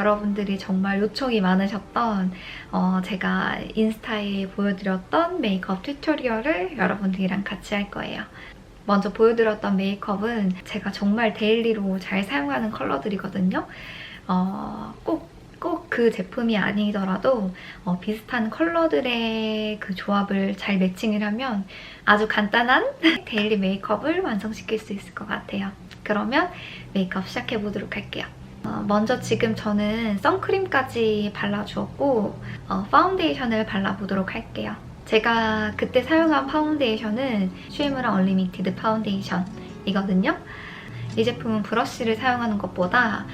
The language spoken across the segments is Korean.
여러분들이 정말 요청이 많으셨던 제가 인스타에 보여드렸던 메이크업 튜토리얼을 여러분들이랑 같이 할 거예요. 먼저 보여드렸던 메이크업은 제가 정말 데일리로 잘 사용하는 컬러들이거든요. 꼭 그 제품이 아니더라도 비슷한 컬러들의 그 조합을 잘 매칭을 하면 아주 간단한 데일리 메이크업을 완성시킬 수 있을 것 같아요. 그러면 메이크업 시작해보도록 할게요. 먼저 지금 저는 선크림까지 발라주었고 파운데이션을 발라보도록 할게요. 제가 그때 사용한 파운데이션은 슈에무라 얼리미티드 파운데이션이거든요. 이 제품은 브러쉬를 사용하는 것보다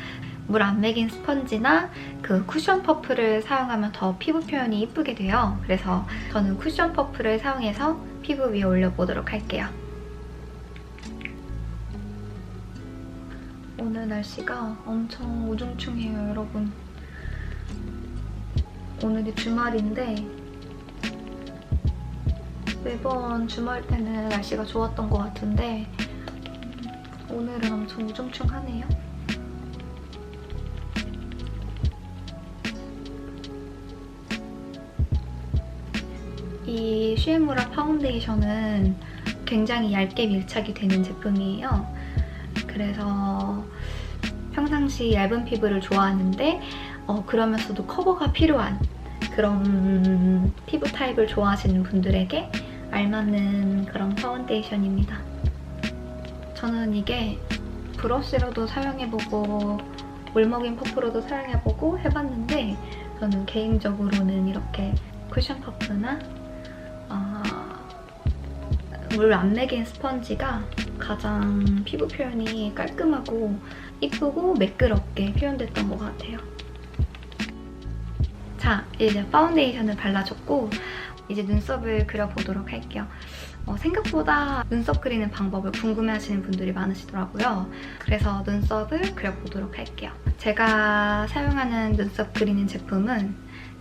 물 안 맥인 스펀지나 그 쿠션 퍼프를 사용하면 더 피부 표현이 이쁘게 돼요. 그래서 저는 쿠션 퍼프를 사용해서 피부 위에 올려보도록 할게요. 오늘 날씨가 엄청 우중충해요, 여러분. 오늘이 주말인데 매번 주말 때는 날씨가 좋았던 것 같은데 오늘은 엄청 우중충하네요. 이 슈에무라 파운데이션은 굉장히 얇게 밀착이 되는 제품이에요. 그래서 평상시 얇은 피부를 좋아하는데 그러면서도 커버가 필요한 그런 피부 타입을 좋아하시는 분들에게 알맞는 그런 파운데이션입니다. 저는 이게 브러쉬로도 사용해보고 물먹인 퍼프로도 사용해보고 해봤는데 저는 개인적으로는 이렇게 쿠션 퍼프나 물 안 맥인 스펀지가 가장 피부 표현이 깔끔하고 이쁘고 매끄럽게 표현됐던 것 같아요. 자, 이제 파운데이션을 발라줬고 이제 눈썹을 그려보도록 할게요. 생각보다 눈썹 그리는 방법을 궁금해하시는 분들이 많으시더라고요. 그래서 눈썹을 그려보도록 할게요. 제가 사용하는 눈썹 그리는 제품은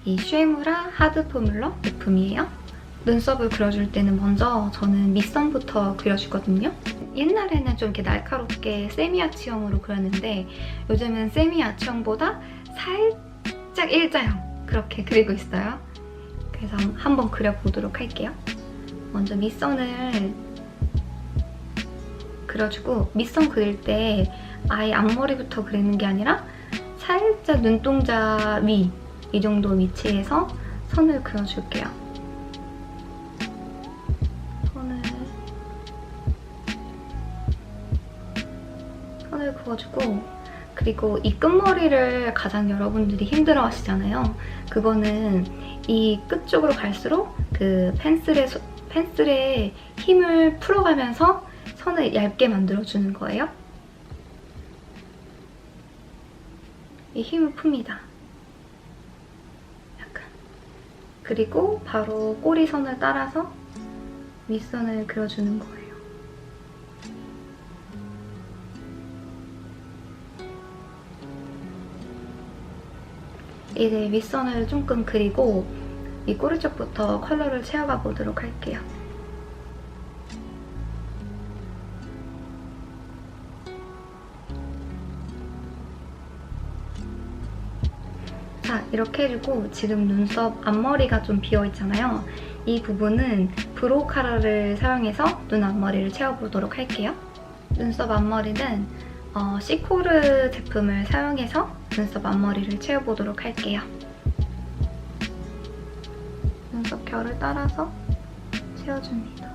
이 슈에무라 하드 포뮬러 제품이에요. 눈썹을 그려줄 때는 먼저 저는 밑선부터 그려주거든요. 옛날에는 좀 이렇게 날카롭게 세미아치형으로 그렸는데 요즘은 세미아치형보다 살짝 일자형 그렇게 그리고 있어요. 그래서 한번 그려보도록 할게요. 먼저 밑선을 그려주고 밑선 그릴 때 아예 앞머리부터 그리는 게 아니라 살짝 눈동자 위 이 정도 위치에서 선을 그려줄게요. 선을 그어주고 그리고 이 끝머리를 가장 여러분들이 힘들어 하시잖아요. 그거는 이 끝 쪽으로 갈수록 그 펜슬의 힘을 풀어가면서 선을 얇게 만들어주는 거예요. 이 힘을 풉니다. 약간. 그리고 바로 꼬리선을 따라서 윗선을 그려주는 거예요. 이제 윗선을 조금 그리고 이 꼬리 쪽부터 컬러를 채워가 보도록 할게요. 자, 이렇게 해주고 지금 눈썹 앞머리가 좀 비어있잖아요. 이 부분은 브로우 카라를 사용해서 눈 앞머리를 채워보도록 할게요. 눈썹 앞머리는 시코르 제품을 사용해서 눈썹 앞머리를 채워보도록 할게요. 눈썹 결을 따라서 채워줍니다.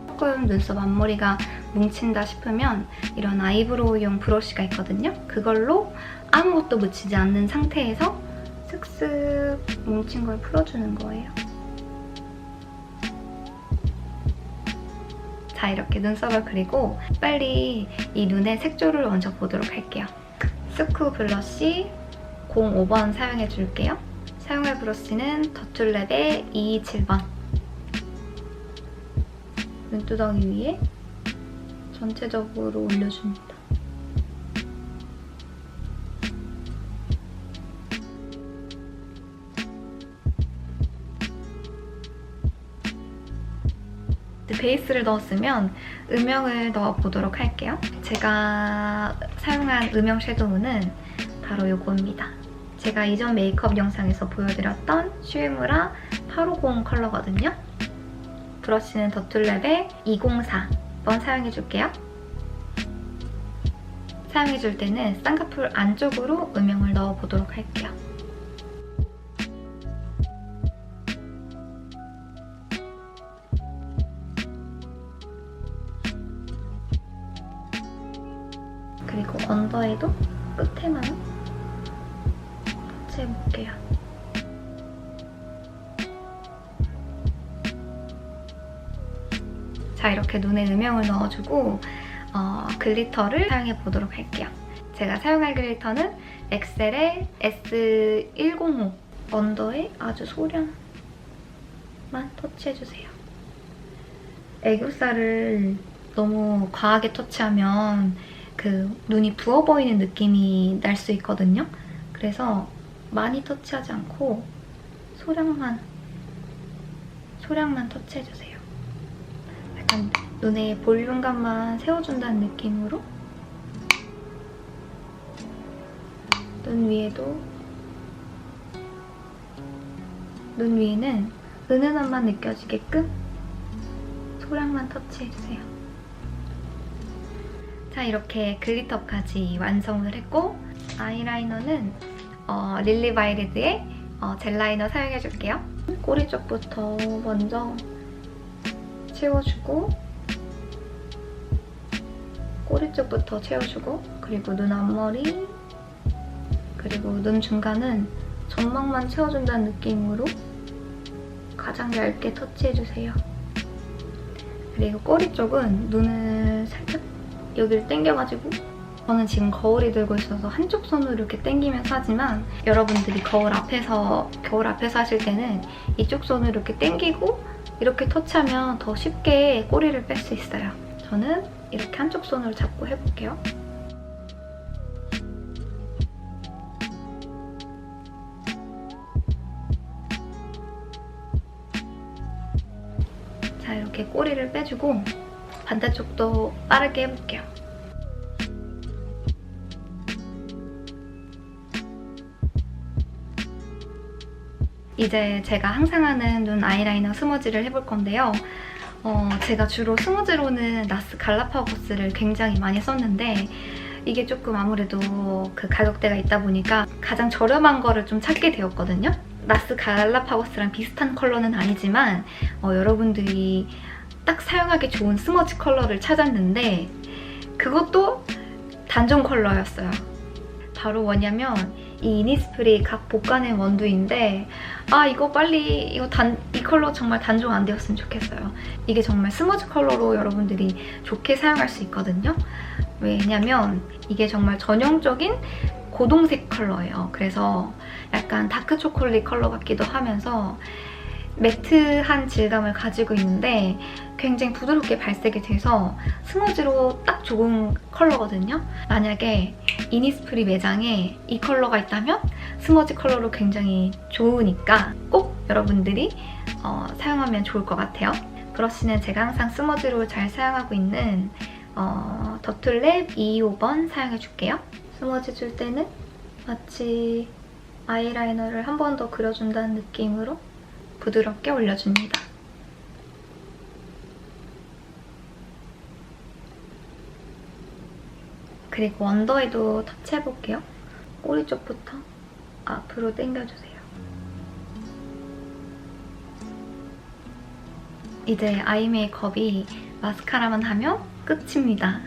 조금 눈썹 앞머리가 뭉친다 싶으면 이런 아이브로우용 브러쉬가 있거든요. 그걸로 아무것도 묻히지 않는 상태에서 슥슥 뭉친 걸 풀어주는 거예요. 자, 이렇게 눈썹을 그리고 빨리 이 눈의 색조를 먼저 보도록 할게요. 스쿠 블러쉬 05번 사용해줄게요. 사용할 브러쉬는 더툴랩의 227번. 눈두덩이 위에 전체적으로 올려줍니다. 베이스를 넣었으면 음영을 넣어보도록 할게요. 제가 사용한 음영 섀도우는 바로 이거입니다. 제가 이전 메이크업 영상에서 보여드렸던 슈에무라 850 컬러거든요. 브러쉬는 더툴랩의 204 한번 사용해줄게요. 사용해줄 때는 쌍꺼풀 안쪽으로 음영을 넣어보도록 할게요. 그리고 언더에도 끝에만 터치해볼게요. 자, 이렇게 눈에 음영을 넣어주고 글리터를 사용해보도록 할게요. 제가 사용할 글리터는 엑셀의 S105 언더에 아주 소량만 터치해주세요. 애교살을 너무 과하게 터치하면 그 눈이 부어 보이는 느낌이 날 수 있거든요. 그래서 많이 터치하지 않고 소량만 터치해주세요. 약간 눈에 볼륨감만 세워준다는 느낌으로 눈 위에는 은은함만 느껴지게끔 소량만 터치해주세요. 자, 이렇게 글리터까지 완성을 했고 아이라이너는 릴리바이레드의 젤 라이너 사용해줄게요. 꼬리 쪽부터 먼저 채워주고 그리고 눈 앞머리 그리고 눈 중간은 점막만 채워준다는 느낌으로 가장 얇게 터치해주세요. 그리고 꼬리 쪽은 눈을 살짝 여기를 당겨가지고 저는 지금 거울이 들고 있어서 한쪽 손으로 이렇게 당기면서 하지만 여러분들이 거울 앞에서 하실 때는 이쪽 손으로 이렇게 당기고 이렇게 터치하면 더 쉽게 꼬리를 뺄 수 있어요. 저는 이렇게 한쪽 손으로 잡고 해볼게요. 자, 이렇게 꼬리를 빼주고 반대쪽도 빠르게 해볼게요. 이제 제가 항상 하는 눈 아이라이너 스머지를 해볼 건데요. 제가 주로 스머지로는 나스 갈라파고스를 굉장히 많이 썼는데 이게 조금 아무래도 그 가격대가 있다 보니까 가장 저렴한 거를 좀 찾게 되었거든요. 나스 갈라파고스랑 비슷한 컬러는 아니지만 여러분들이 딱 사용하기 좋은 스머지 컬러를 찾았는데 그것도 단종 컬러였어요. 바로 뭐냐면 이 이니스프리 각 복간의 원두인데 이 컬러 정말 단종 안 되었으면 좋겠어요. 이게 정말 스머지 컬러로 여러분들이 좋게 사용할 수 있거든요. 왜냐면 이게 정말 전형적인 고동색 컬러예요. 그래서 약간 다크 초콜릿 컬러 같기도 하면서 매트한 질감을 가지고 있는데 굉장히 부드럽게 발색이 돼서 스머지로 딱 좋은 컬러거든요. 만약에 이니스프리 매장에 이 컬러가 있다면 스머지 컬러로 굉장히 좋으니까 꼭 여러분들이 사용하면 좋을 것 같아요. 브러쉬는 제가 항상 스머지로 잘 사용하고 있는 더툴랩 225번 사용해줄게요. 스머지 줄 때는 마치 아이라이너를 한 번 더 그려준다는 느낌으로 부드럽게 올려줍니다. 그리고 언더에도 터치해볼게요. 꼬리 쪽부터 앞으로 당겨주세요. 이제 아이 메이크업이 마스카라만 하면 끝입니다.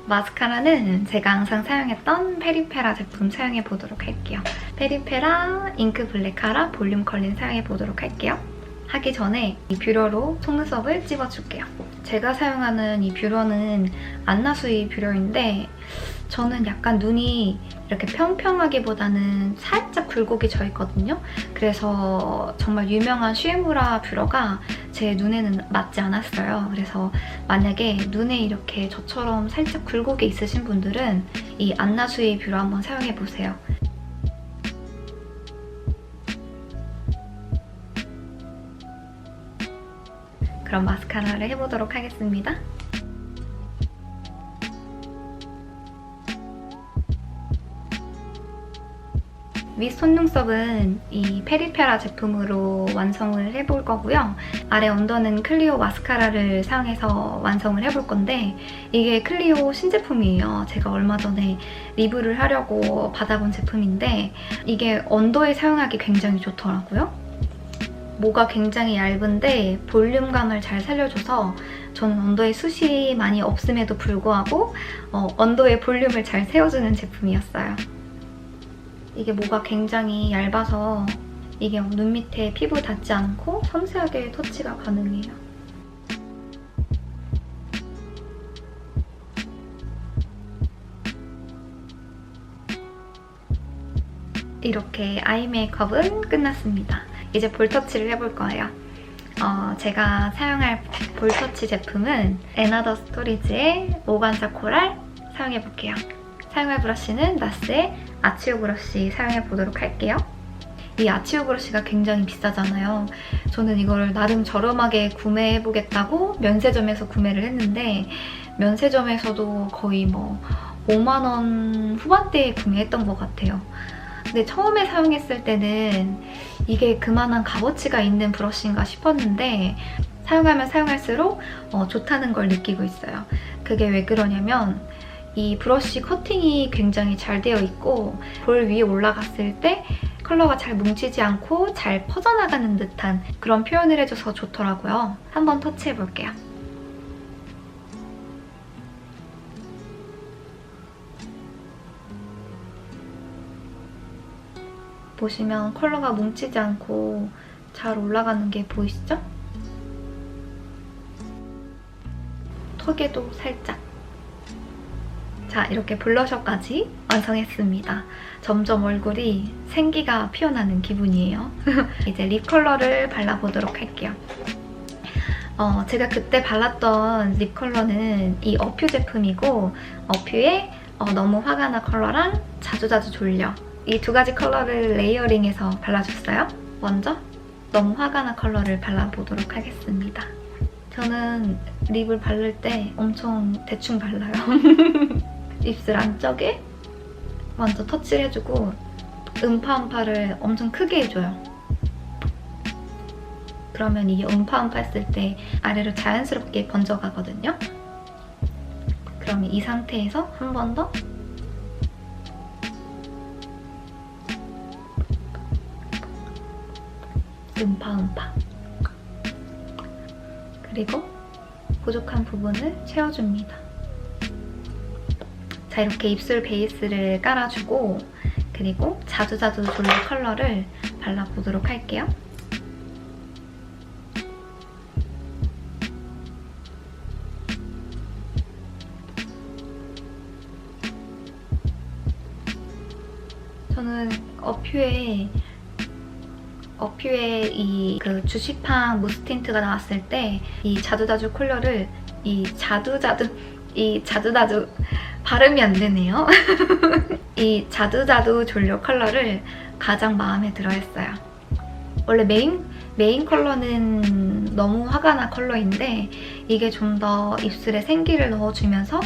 마스카라는 제가 항상 사용했던 페리페라 제품 사용해보도록 할게요. 페리페라 잉크 블랙 카라 볼륨 컬링 사용해보도록 할게요. 하기 전에 이 뷰러로 속눈썹을 찝어줄게요. 제가 사용하는 이 뷰러는 안나수이 뷰러인데 저는 약간 눈이 이렇게 평평하기보다는 살짝 굴곡이 져 있거든요. 그래서 정말 유명한 슈에무라 뷰러가 제 눈에는 맞지 않았어요. 그래서 만약에 눈에 이렇게 저처럼 살짝 굴곡이 있으신 분들은 이 안나수이 뷰러 한번 사용해보세요. 그런 마스카라를 해보도록 하겠습니다. 윗 속눈썹은 이 페리페라 제품으로 완성을 해볼 거고요. 아래 언더는 클리오 마스카라를 사용해서 완성을 해볼 건데 이게 클리오 신제품이에요. 제가 얼마 전에 리뷰를 하려고 받아본 제품인데 이게 언더에 사용하기 굉장히 좋더라고요. 모가 굉장히 얇은데 볼륨감을 잘 살려줘서 저는 언더에 숱이 많이 없음에도 불구하고 언더의 볼륨을 잘 세워주는 제품이었어요. 이게 모가 굉장히 얇아서 이게 눈 밑에 피부 닿지 않고 섬세하게 터치가 가능해요. 이렇게 아이 메이크업은 끝났습니다. 이제 볼터치를 해볼 거예요. 제가 사용할 볼터치 제품은 에나더 스토리지의 오간자 코랄 사용해볼게요. 사용할 브러쉬는 나스의 아치오 브러쉬 사용해보도록 할게요. 이 아치오 브러쉬가 굉장히 비싸잖아요. 저는 이걸 나름 저렴하게 구매해보겠다고 면세점에서 구매를 했는데 면세점에서도 거의 뭐 5만 원 후반대에 구매했던 것 같아요. 근데 처음에 사용했을 때는 이게 그만한 값어치가 있는 브러쉬인가 싶었는데 사용하면 사용할수록 좋다는 걸 느끼고 있어요. 그게 왜 그러냐면 이 브러쉬 커팅이 굉장히 잘 되어 있고 볼 위에 올라갔을 때 컬러가 잘 뭉치지 않고 잘 퍼져나가는 듯한 그런 표현을 해줘서 좋더라고요. 한번 터치해볼게요. 보시면 컬러가 뭉치지 않고 잘 올라가는 게 보이시죠? 턱에도 살짝. 자, 이렇게 블러셔까지 완성했습니다. 점점 얼굴이 생기가 피어나는 기분이에요. 이제 립 컬러를 발라보도록 할게요. 제가 그때 발랐던 립 컬러는 이 어퓨 제품이고 어퓨의 너무 화가 나 컬러랑 자주자주 졸려 이 두 가지 컬러를 레이어링해서 발라줬어요. 먼저 너무 화가 나 컬러를 발라보도록 하겠습니다. 저는 립을 바를 때 엄청 대충 발라요. 입술 안쪽에 먼저 터치를 해주고 음파음파를 엄청 크게 해줘요. 그러면 이게 음파음파 했을 때 아래로 자연스럽게 번져가거든요. 그러면 이 상태에서 한 번 더 음파음파 그리고 부족한 부분을 채워줍니다. 자, 이렇게 입술 베이스를 깔아주고 그리고 자주자주 졸려 컬러를 발라보도록 할게요. 저는 어퓨의 이 그 주시팡 무스 틴트가 나왔을 때 이 자두자두 컬러를 이 자두자두 발음이 안 되네요. 이 자두자두 졸려 컬러를 가장 마음에 들어 했어요. 원래 메인 컬러는 너무 화가 나 컬러인데 이게 좀 더 입술에 생기를 넣어주면서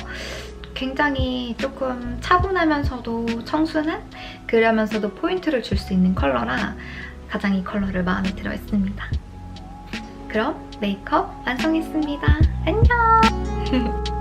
굉장히 조금 차분하면서도 청순한 그러면서도 포인트를 줄 수 있는 컬러라 가장 이 컬러를 마음에 들어 했습니다. 그럼 메이크업 완성했습니다. 안녕!